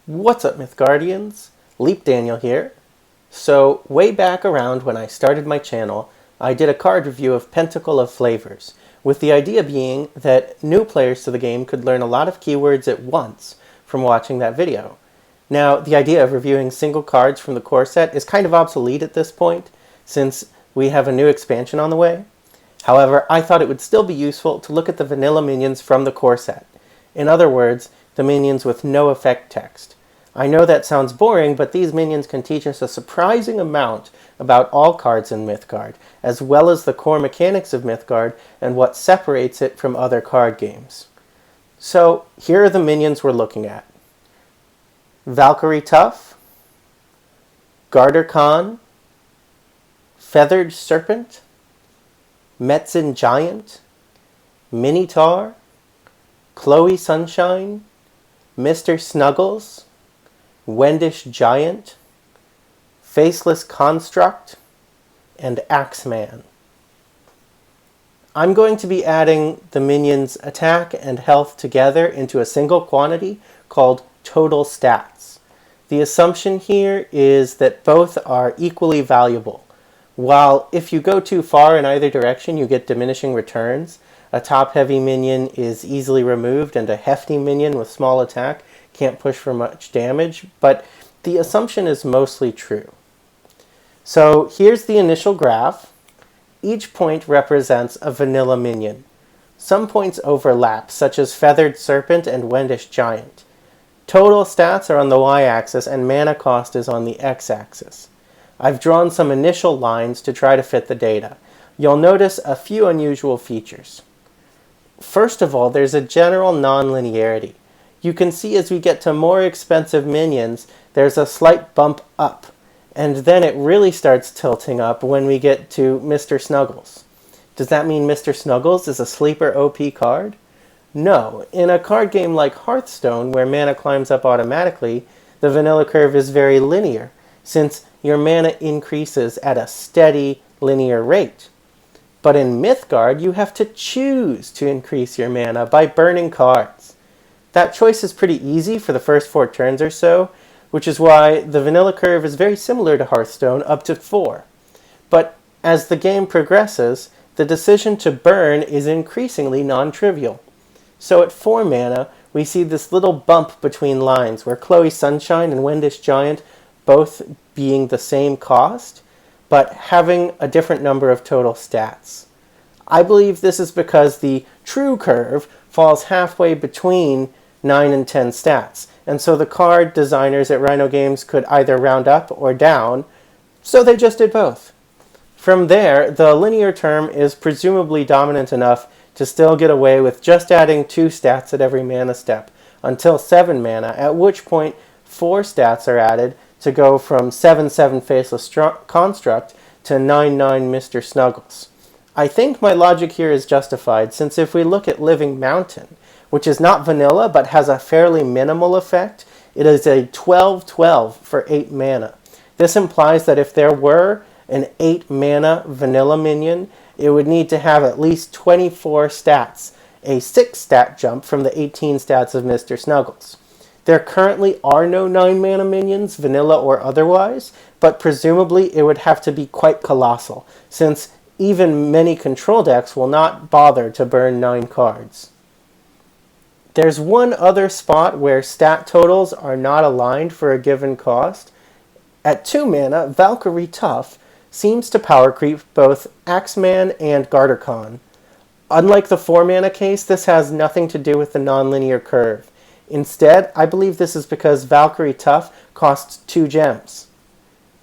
What's up, Mythgardians? Leap Daniel here. So, way back around when I started my channel, I did a card review of Pentacle of Flavors, with the idea being that new players to the game could learn a lot of keywords at once from watching that video. Now, the idea of reviewing single cards from the core set is kind of obsolete at this point, since we have a new expansion on the way. However, I thought it would still be useful to look at the vanilla minions from the core set. In other words, the minions with no effect text. I know that sounds boring, but these minions can teach us a surprising amount about all cards in Mythgard, as well as the core mechanics of Mythgard and what separates it from other card games. So, here are the minions we're looking at. Valkyrie Tough, Garter Khan, Feathered Serpent, Metzin Giant, Minotaur, Chloe Sunshine, Mr. Snuggles, Wendish Giant, Faceless Construct, and Axeman. I'm going to be adding the minions' attack and health together into a single quantity called total stats. The assumption here is that both are equally valuable. While if you go too far in either direction, you get diminishing returns. A top-heavy minion is easily removed, and a hefty minion with small attack can't push for much damage, but the assumption is mostly true. So here's the initial graph. Each point represents a vanilla minion. Some points overlap, such as Feathered Serpent and Wendish Giant. Total stats are on the y-axis, and mana cost is on the x-axis. I've drawn some initial lines to try to fit the data. You'll notice a few unusual features. First of all, there's a general non-linearity. You can see as we get to more expensive minions, there's a slight bump up, and then it really starts tilting up when we get to Mr. Snuggles. Does that mean Mr. Snuggles is a sleeper OP card? No. In a card game like Hearthstone, where mana climbs up automatically, the vanilla curve is very linear, since your mana increases at a steady, linear rate. But in Mythgard, you have to choose to increase your mana by burning cards. That choice is pretty easy for the first 4 turns or so, which is why the vanilla curve is very similar to Hearthstone, up to 4. But as the game progresses, the decision to burn is increasingly non-trivial. So at 4 mana, we see this little bump between lines, where Chloe Sunshine and Wendish Giant both being the same cost, but having a different number of total stats. I believe this is because the true curve falls halfway between 9 and 10 stats, and so the card designers at Rhino Games could either round up or down, so they just did both. From there, the linear term is presumably dominant enough to still get away with just adding 2 stats at every mana step, until 7 mana, at which point 4 stats are added to go from 7/7 Faceless Construct to 9/9 Mr. Snuggles. I think my logic here is justified, since if we look at Living Mountain, which is not vanilla but has a fairly minimal effect, it is a 12/12 for 8 mana. This implies that if there were an 8 mana vanilla minion, it would need to have at least 24 stats, a 6 stat jump from the 18 stats of Mr. Snuggles. There currently are no 9 mana minions, vanilla or otherwise, but presumably it would have to be quite colossal, since even many control decks will not bother to burn 9 cards. There's one other spot where stat totals are not aligned for a given cost. At 2 mana, Valkyrie Tough seems to power creep both Axeman and Garter Khan. Unlike the 4 mana case, this has nothing to do with the nonlinear curve. Instead, I believe this is because Valkyrie Tough costs 2 gems.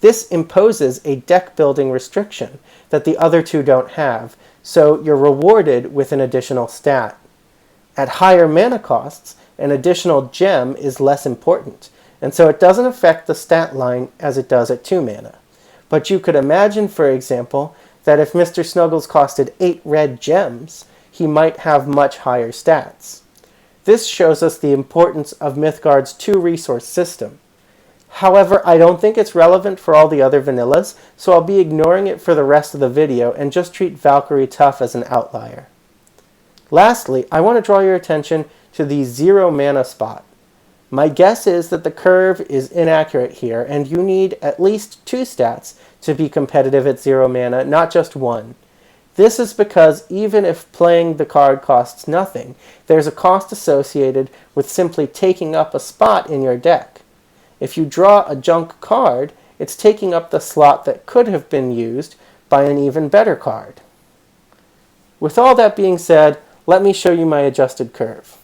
This imposes a deck building restriction that the other 2 don't have, so you're rewarded with an additional stat. At higher mana costs, an additional gem is less important, and so it doesn't affect the stat line as it does at 2 mana. But you could imagine, for example, that if Mr. Snuggles costed 8 red gems, he might have much higher stats. This shows us the importance of Mythgard's 2-resource system. However, I don't think it's relevant for all the other vanillas, so I'll be ignoring it for the rest of the video and just treat Valkyrie Tough as an outlier. Lastly, I want to draw your attention to the 0 mana spot. My guess is that the curve is inaccurate here, and you need at least 2 stats to be competitive at 0 mana, not just 1. This is because even if playing the card costs nothing, there's a cost associated with simply taking up a spot in your deck. If you draw a junk card, it's taking up the slot that could have been used by an even better card. With all that being said, let me show you my adjusted curve.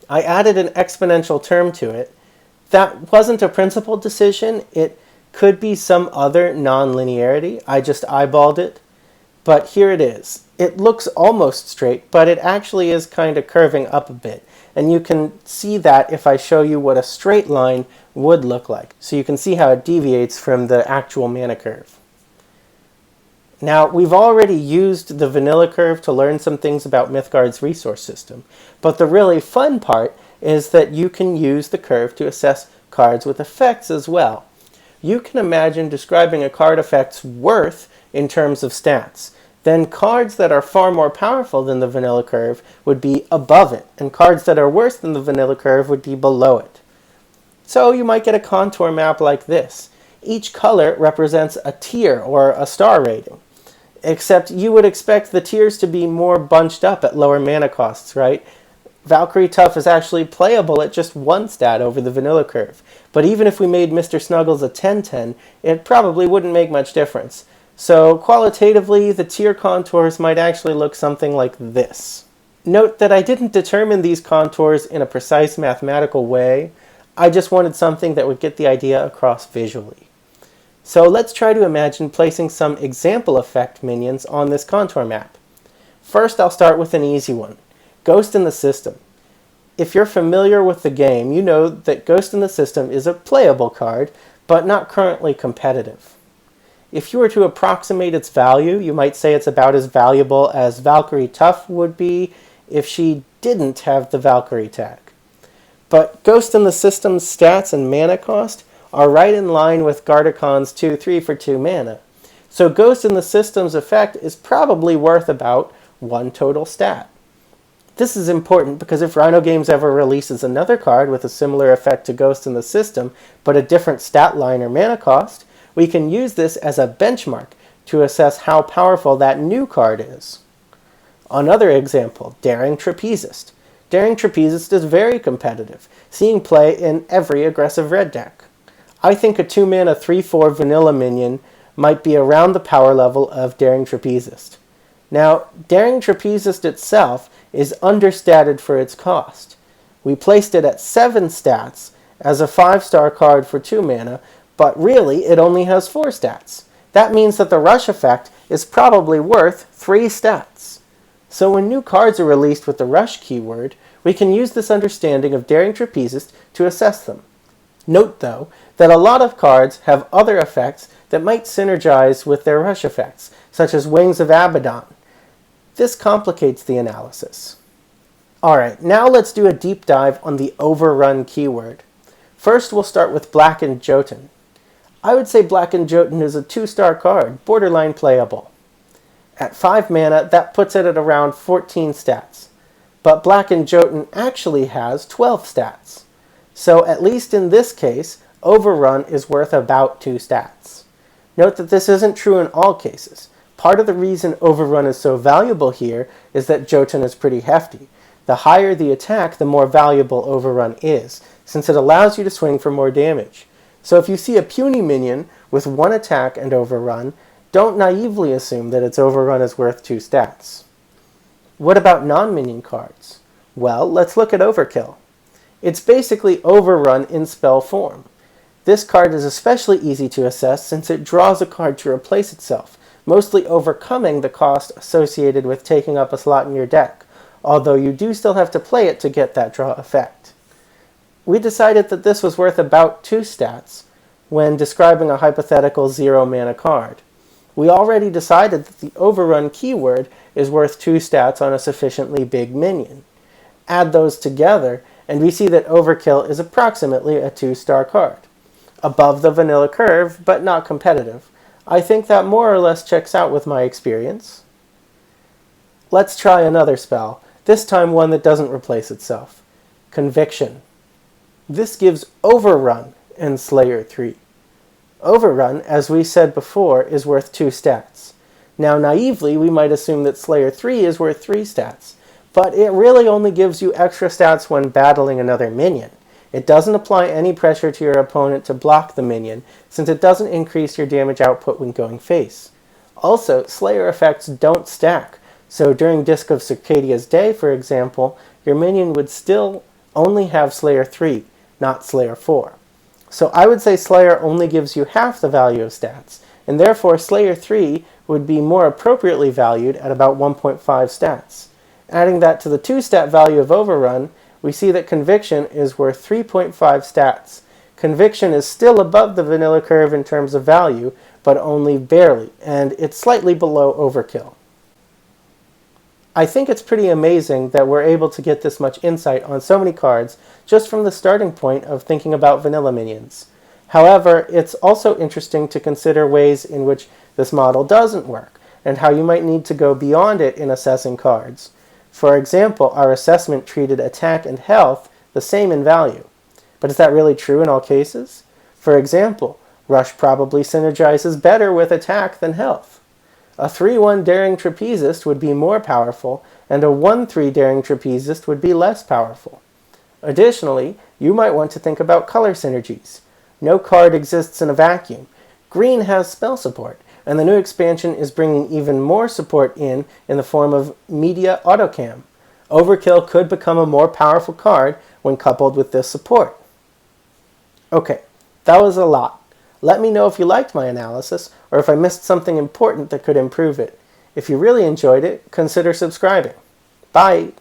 I added an exponential term to it. That wasn't a principled decision. It could be some other non-linearity. I just eyeballed it. But here it is. It looks almost straight, but it actually is kind of curving up a bit. And you can see that if I show you what a straight line would look like. So you can see how it deviates from the actual mana curve. Now, we've already used the vanilla curve to learn some things about Mythgard's resource system, but the really fun part is that you can use the curve to assess cards with effects as well. You can imagine describing a card effect's worth in terms of stats. Then cards that are far more powerful than the vanilla curve would be above it, and cards that are worse than the vanilla curve would be below it. So you might get a contour map like this. Each color represents a tier or a star rating. Except you would expect the tiers to be more bunched up at lower mana costs, right? Valkyrie Tough is actually playable at just 1 stat over the vanilla curve. But even if we made Mr. Snuggles a 10/10, it probably wouldn't make much difference. So qualitatively, the tier contours might actually look something like this. Note that I didn't determine these contours in a precise mathematical way. I just wanted something that would get the idea across visually. So let's try to imagine placing some example effect minions on this contour map. First, I'll start with an easy one, Ghost in the System. If you're familiar with the game, you know that Ghost in the System is a playable card, but not currently competitive. If you were to approximate its value, you might say it's about as valuable as Valkyrie Tough would be if she didn't have the Valkyrie tag. But Ghost in the System's stats and mana cost are right in line with Gardekon's 2/3 for 2 mana. So Ghost in the System's effect is probably worth about 1 total stat. This is important because if Rhino Games ever releases another card with a similar effect to Ghost in the System, but a different stat line or mana cost, we can use this as a benchmark to assess how powerful that new card is. Another example, Daring Trapezist. Daring Trapezist is very competitive, seeing play in every aggressive red deck. I think a 2-mana 3/4 vanilla minion might be around the power level of Daring Trapezist. Now, Daring Trapezist itself is understated for its cost. We placed it at 7 stats as a 5-star card for 2 mana, but really it only has 4 stats. That means that the rush effect is probably worth 3 stats. So when new cards are released with the rush keyword, we can use this understanding of Daring Trapezist to assess them. Note, though, that a lot of cards have other effects that might synergize with their rush effects, such as Wings of Abaddon. This complicates the analysis. Alright, now let's do a deep dive on the overrun keyword. First, we'll start with Blackened Jotun. I would say Blackened Jotun is a 2-star card, borderline playable. At 5 mana, that puts it at around 14 stats. But Blackened Jotun actually has 12 stats. So at least in this case, Overrun is worth about 2 stats. Note that this isn't true in all cases. Part of the reason Overrun is so valuable here is that Jotun is pretty hefty. The higher the attack, the more valuable Overrun is, since it allows you to swing for more damage. So if you see a puny minion with 1 attack and Overrun, don't naively assume that its Overrun is worth 2 stats. What about non-minion cards? Well, let's look at Overkill. It's basically Overrun in spell form. This card is especially easy to assess since it draws a card to replace itself, mostly overcoming the cost associated with taking up a slot in your deck, although you do still have to play it to get that draw effect. We decided that this was worth about 2 stats when describing a hypothetical 0-mana card. We already decided that the Overrun keyword is worth 2 stats on a sufficiently big minion. Add those together, and we see that Overkill is approximately a 2-star card. Above the vanilla curve, but not competitive. I think that more or less checks out with my experience. Let's try another spell, this time one that doesn't replace itself. Conviction. This gives Overrun in Slayer 3. Overrun, as we said before, is worth 2 stats. Now naively, we might assume that Slayer 3 is worth 3 stats, but it really only gives you extra stats when battling another minion. It doesn't apply any pressure to your opponent to block the minion, since it doesn't increase your damage output when going face. Also, Slayer effects don't stack, so during Disc of Circadia's Day, for example, your minion would still only have Slayer 3, not Slayer 4. So I would say Slayer only gives you half the value of stats, and therefore Slayer 3 would be more appropriately valued at about 1.5 stats. Adding that to the 2 stat value of Overrun, we see that Conviction is worth 3.5 stats. Conviction is still above the vanilla curve in terms of value, but only barely, and it's slightly below Overkill. I think it's pretty amazing that we're able to get this much insight on so many cards just from the starting point of thinking about vanilla minions. However, it's also interesting to consider ways in which this model doesn't work, and how you might need to go beyond it in assessing cards. For example, our assessment treated attack and health the same in value. But is that really true in all cases? For example, Rush probably synergizes better with attack than health. A 3-1 Daring Trapezist would be more powerful, and a 1-3 Daring Trapezist would be less powerful. Additionally, you might want to think about color synergies. No card exists in a vacuum. Green has spell support, and the new expansion is bringing even more support in the form of Media Autocam. Overkill could become a more powerful card when coupled with this support. Okay, that was a lot. Let me know if you liked my analysis, or if I missed something important that could improve it. If you really enjoyed it, consider subscribing. Bye!